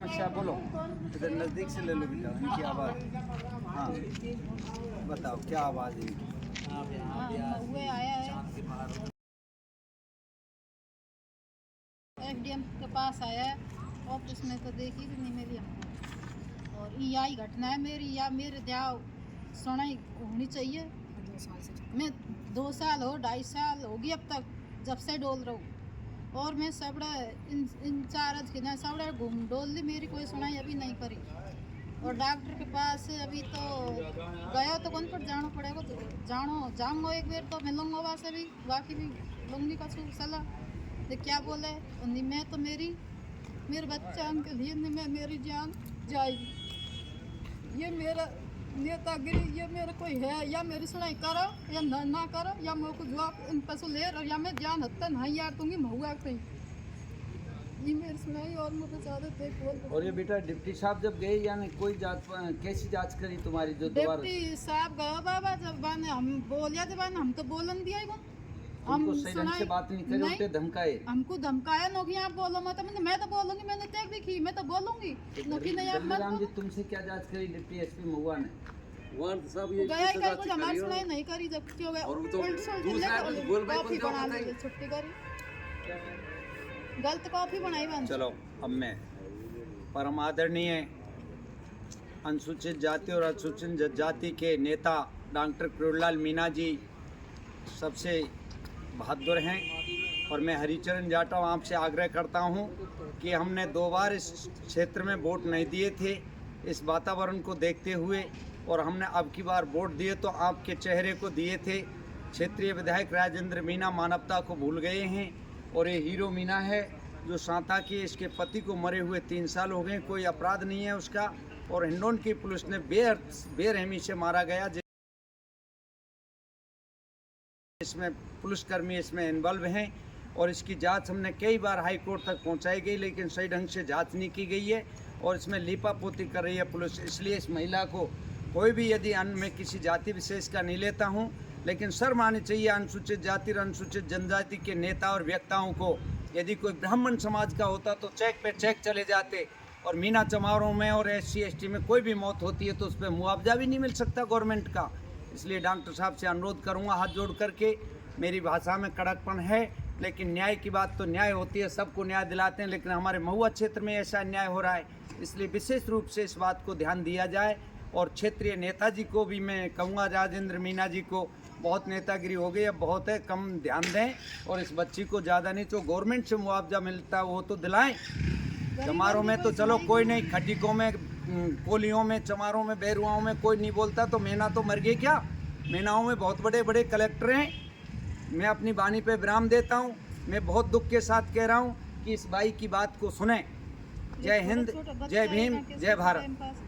अच्छा बोलो, इधर नज़दीक से ले लो बेटा, इनकी आवाज़। हाँ बताओ क्या आवाज़ है इनकी? हुए आया है एसडीएम के पास आया है, ऑफिस में तो देखी भी नहीं मेरी हमको। और यही घटना है मेरी, या मेरे क्या सुनाई होनी चाहिए। 2 साल से मैं 2 साल हो 2.5 साल होगी अब तक जब से डोल रहा हूँ, और मैं सबड़ा इंचार्ज के ना सबड़ा घूम डोल ली, मेरी कोई सुनाई अभी नहीं करी। और डॉक्टर के पास अभी तो गया तो कौन पर जाना पड़ेगा, तो जाऊँगा एक बार तो मिलूँगा वहाँ से भी, बाकी भी लूँगी का सलाह। तो क्या बोले नहीं, मैं तो मेरे बच्चा के लिए नहीं, मैं मेरी जान जाएगी। ये मेरा नेतागिरी, ये मेरा कोई है, या मेरी सुनाई करो या ना करो, या मेरे को जवाब इन पैसों ले रहा, या मैं जान हत्ता नहीं यार दूंगी महुआ कहीं। ये मेरी सुनाई और मुझे बचा देते बोल। और ये बेटा डिप्टी साहब जब गए यानी कोई जांच, कैसी जांच करी तुम्हारी जो दोबारा? डिप्टी साहब गया बाबा जब बाने हम बोलिया थे, बाने हम तो बोलन दिया ही हमको सही ढंग से बात नहीं करी, उल्टे धमकाए। हमको धमकाया नौकरी आप बोलो मत, मैं तो बोलूंगी, मैंने तय भी की, मैं तो बोलूंगी नौकरी नहीं आप मत। राम जी तुमसे क्या जांच करी डिप्टी एसपी महुआ ने? साहब ये गया ही कुछ हमारी सुनाई नहीं करी, जब क्यों गया और वो तो दूसरा कुछ बोल भाई कॉफी कौन बना जाता ली, है? छुट्टी करी, गलत कॉफी बनाई बन। चलो अब मैं परम आदरणीय अनुसूचित जाति और अनुसूचित जाति के नेता डॉक्टर किरोड़ीलाल मीणा जी सबसे बहादुर हैं, और मैं हरिचरण जाटव आपसे आग्रह करता हूं कि हमने 2 बार इस क्षेत्र में वोट नहीं दिए थे इस वातावरण को देखते हुए, और हमने अब की बार वोट दिए तो आपके चेहरे को दिए थे। क्षेत्रीय विधायक राजेंद्र मीणा मानवता को भूल गए हैं, और ये हीरो मीणा है जो सांता की, इसके पति को मरे हुए 3 साल हो गए, कोई अपराध नहीं है उसका, और हिंडौन की पुलिस ने बेरहमी से मारा गया, इसमें पुलिसकर्मी इसमें इन्वॉल्व हैं। और इसकी जांच हमने कई बार हाई कोर्ट तक पहुंचाई गई, लेकिन सही ढंग से जांच नहीं की गई है, और इसमें लीपापोती कर रही है पुलिस। इसलिए इस महिला को कोई भी यदि अन्न में किसी जाति विशेष का नहीं लेता हूं, लेकिन शर्म आनी चाहिए अनुसूचित जाति और अनुसूचित जनजाति के नेता और वक्ताओं को। यदि कोई ब्राह्मण समाज का होता तो चेक पे चेक चले जाते, और मीना चमारों में और SC ST में कोई भी मौत होती है तो उस पर मुआवजा भी नहीं मिल सकता गवर्नमेंट का। इसलिए डॉक्टर साहब से अनुरोध करूंगा हाथ जोड़ करके, मेरी भाषा में कड़कपन है, लेकिन न्याय की बात तो न्याय होती है, सबको न्याय दिलाते हैं, लेकिन हमारे महुआ क्षेत्र में ऐसा अन्याय हो रहा है, इसलिए विशेष रूप से इस बात को ध्यान दिया जाए। और क्षेत्रीय नेताजी को भी मैं कहूँगा, राजेंद्र मीणा जी को, बहुत नेतागिरी हो गई है, बहुत है, कम ध्यान दें, और इस बच्ची को ज़्यादा नहीं तो गवर्नमेंट से मुआवजा मिलता है वो तो दिलाएं। चमारों में तो चलो कोई नहीं, खटीकों में, कोलियों में, चमारों में, बैरुआओं में कोई नहीं बोलता, तो मीना तो मर गई क्या? मीनाओं में बहुत बड़े बड़े कलेक्टर हैं। मैं अपनी वाणी पे विराम देता हूँ। मैं बहुत दुख के साथ कह रहा हूँ कि इस बाई की बात को सुनें। जय हिंद, जय भीम, जय भारत।